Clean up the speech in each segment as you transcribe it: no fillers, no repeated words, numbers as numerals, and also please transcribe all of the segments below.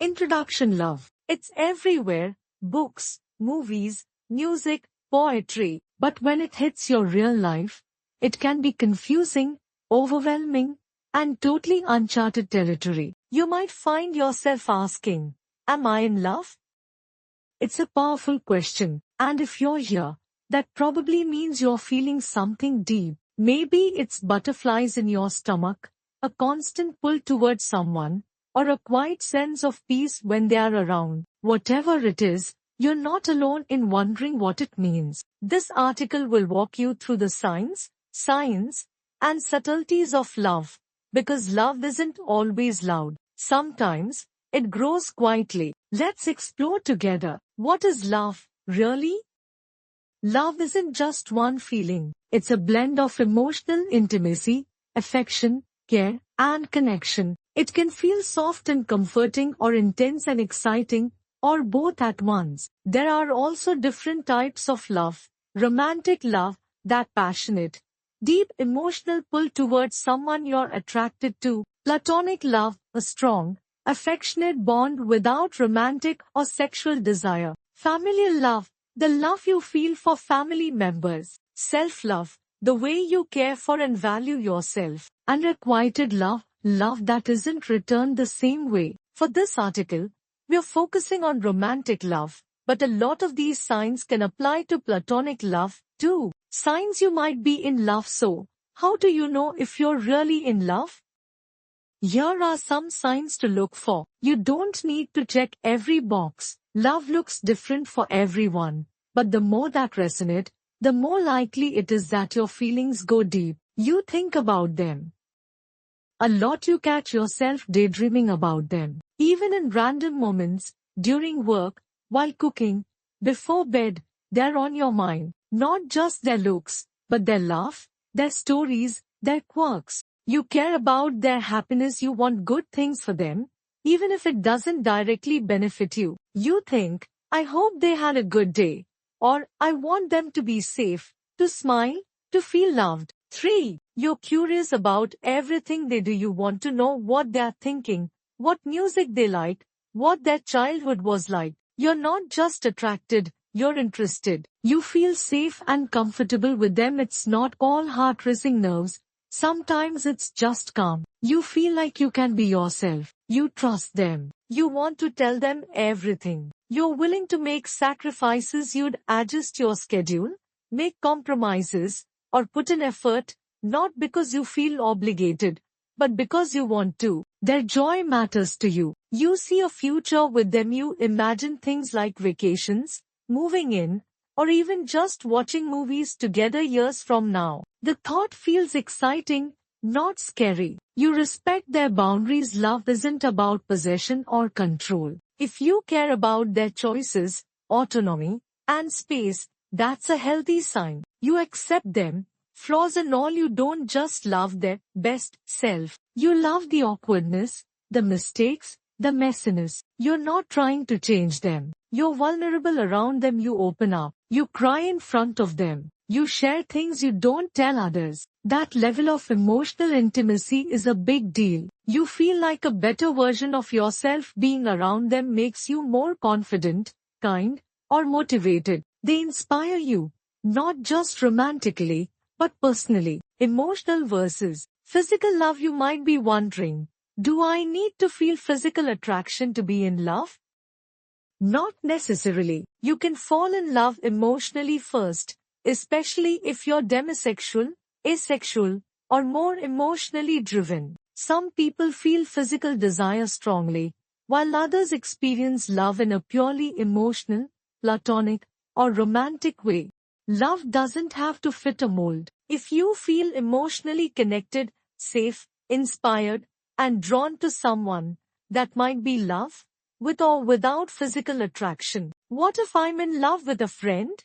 Introduction love. It's everywhere. Books, movies, music, poetry. But when it hits your real life, it can be confusing, overwhelming, and totally uncharted territory. You might find yourself asking, am I in love? It's a powerful question, and if you're here, that probably means you're feeling something deep. Maybe it's butterflies in your stomach, a constant pull towards someone, or a quiet sense of peace when they are around. Whatever it is, you're not alone in wondering what it means. This article will walk you through the science, and subtleties of love, because love isn't always loud. Sometimes, it grows quietly. Let's explore together. What is love, really? Love isn't just one feeling. It's a blend of emotional intimacy, affection, care, and connection. It can feel soft and comforting or intense and exciting, or both at once. There are also different types of love. Romantic love, that passionate, deep emotional pull towards someone you're attracted to. Platonic love, a strong, affectionate bond without romantic or sexual desire. Familial love, the love you feel for family members. Self-love, the way you care for and value yourself. Unrequited love, love that isn't returned the same way. For this article, we're focusing on romantic love, but a lot of these signs can apply to platonic love too. Signs you might be in love. So, how do you know if you're really in love? Here are some signs to look for. You don't need to check every box. Love looks different for everyone, but the more that resonate, the more likely it is that your feelings go deep. You think about them a lot. You catch yourself daydreaming about them. Even in random moments, during work, while cooking, before bed, they're on your mind. Not just their looks, but their laugh, their stories, their quirks. You care about their happiness. You want good things for them, even if it doesn't directly benefit you. You think, I hope they had a good day, or I want them to be safe, to smile, to feel loved. 3. You're curious about everything they do. You want to know what they're thinking, what music they like, what their childhood was like. You're not just attracted, you're interested. You feel safe and comfortable with them. It's not all heart-racing nerves. Sometimes it's just calm. You feel like you can be yourself. You trust them. You want to tell them everything. You're willing to make sacrifices. You'd adjust your schedule, make compromises, or put in effort, not because you feel obligated, but because you want to. Their joy matters to you. You see a future with them. You imagine things like vacations, moving in, or even just watching movies together years from now. The thought feels exciting, not scary. You respect their boundaries. Love isn't about possession or control. If you care about their choices, autonomy, and space, that's a healthy sign. You accept them, flaws and all. You don't just love their best self. You love the awkwardness, the mistakes, the messiness. You're not trying to change them. You're vulnerable around them. You open up. You cry in front of them. You share things you don't tell others. That level of emotional intimacy is a big deal. You feel like a better version of yourself. Being around them makes you more confident, kind, or motivated. They inspire you, not just romantically, but personally. Emotional versus physical love. You might be wondering, do I need to feel physical attraction to be in love? Not necessarily. You can fall in love emotionally first, especially if you're demisexual, asexual, or more emotionally driven. Some people feel physical desire strongly, while others experience love in a purely emotional, platonic, or romantic way. Love doesn't have to fit a mold. If you feel emotionally connected, safe, inspired, and drawn to someone, that might be love, with or without physical attraction. What if I'm in love with a friend?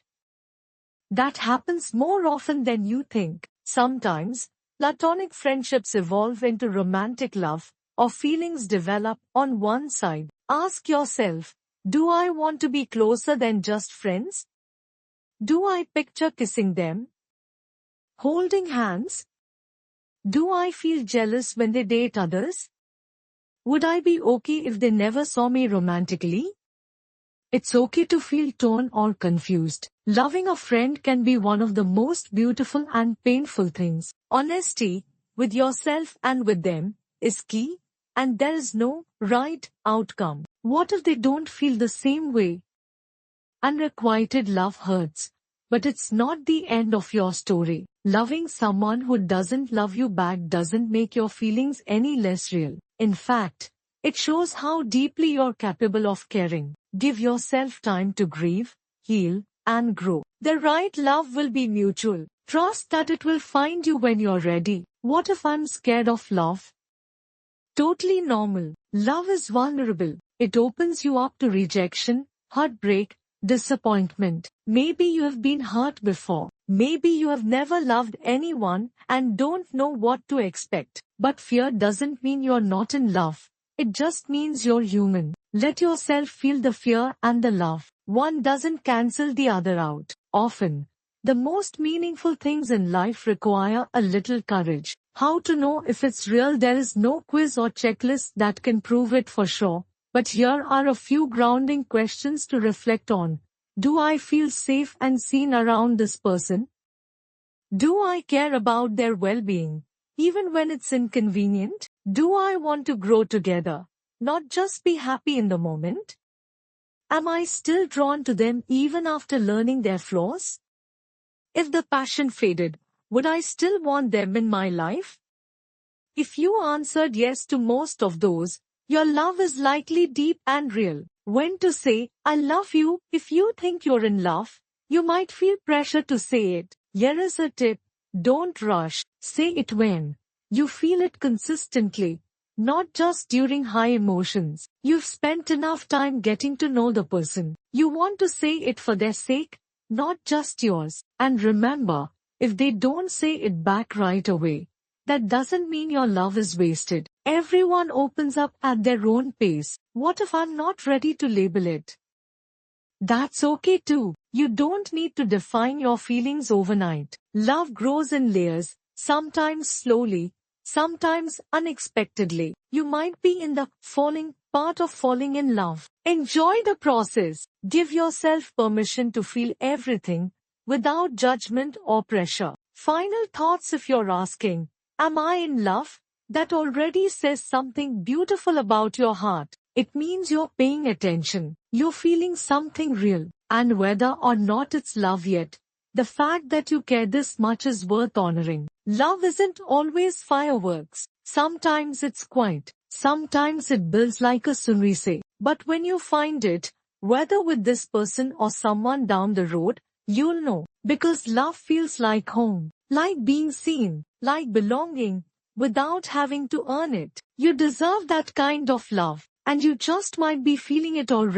That happens more often than you think. Sometimes, platonic friendships evolve into romantic love, or feelings develop on one side. Ask yourself, do I want to be closer than just friends? Do I picture kissing them, holding hands? Do I feel jealous when they date others? Would I be okay if they never saw me romantically? It's okay to feel torn or confused. Loving a friend can be one of the most beautiful and painful things. Honesty, with yourself and with them, is key, and there is no right outcome. What if they don't feel the same way? Unrequited love hurts, but it's not the end of your story. Loving someone who doesn't love you back doesn't make your feelings any less real. In fact, it shows how deeply you're capable of caring. Give yourself time to grieve, heal, and grow. The right love will be mutual. Trust that it will find you when you're ready. What if I'm scared of love? Totally normal. Love is vulnerable. It opens you up to rejection, heartbreak, disappointment. Maybe you have been hurt before. Maybe you have never loved anyone and don't know what to expect. But fear doesn't mean you're not in love. It just means you're human. Let yourself feel the fear and the love. One doesn't cancel the other out. Often, the most meaningful things in life require a little courage. How to know if it's real? There is no quiz or checklist that can prove it for sure. But here are a few grounding questions to reflect on. Do I feel safe and seen around this person? Do I care about their well-being, even when it's inconvenient? Do I want to grow together, not just be happy in the moment? Am I still drawn to them even after learning their flaws? If the passion faded, would I still want them in my life? If you answered yes to most of those, your love is likely deep and real. When to say, I love you? If you think you're in love, you might feel pressure to say it. Here is a tip. Don't rush. Say it when you feel it consistently, not just during high emotions. You've spent enough time getting to know the person. You want to say it for their sake, not just yours. And remember, if they don't say it back right away, that doesn't mean your love is wasted. Everyone opens up at their own pace. What if I'm not ready to label it? That's okay too. You don't need to define your feelings overnight. Love grows in layers, sometimes slowly, sometimes unexpectedly. You might be in the falling part of falling in love. Enjoy the process. Give yourself permission to feel everything without judgment or pressure. Final thoughts. If you're asking, am I in love? That already says something beautiful about your heart. It means you're paying attention. You're feeling something real. And whether or not it's love yet, the fact that you care this much is worth honoring. Love isn't always fireworks. Sometimes it's quiet. Sometimes it builds like a tsunami. But when you find it, whether with this person or someone down the road, you'll know. Because love feels like home, like being seen, like belonging, without having to earn it. You deserve that kind of love, and you just might be feeling it already.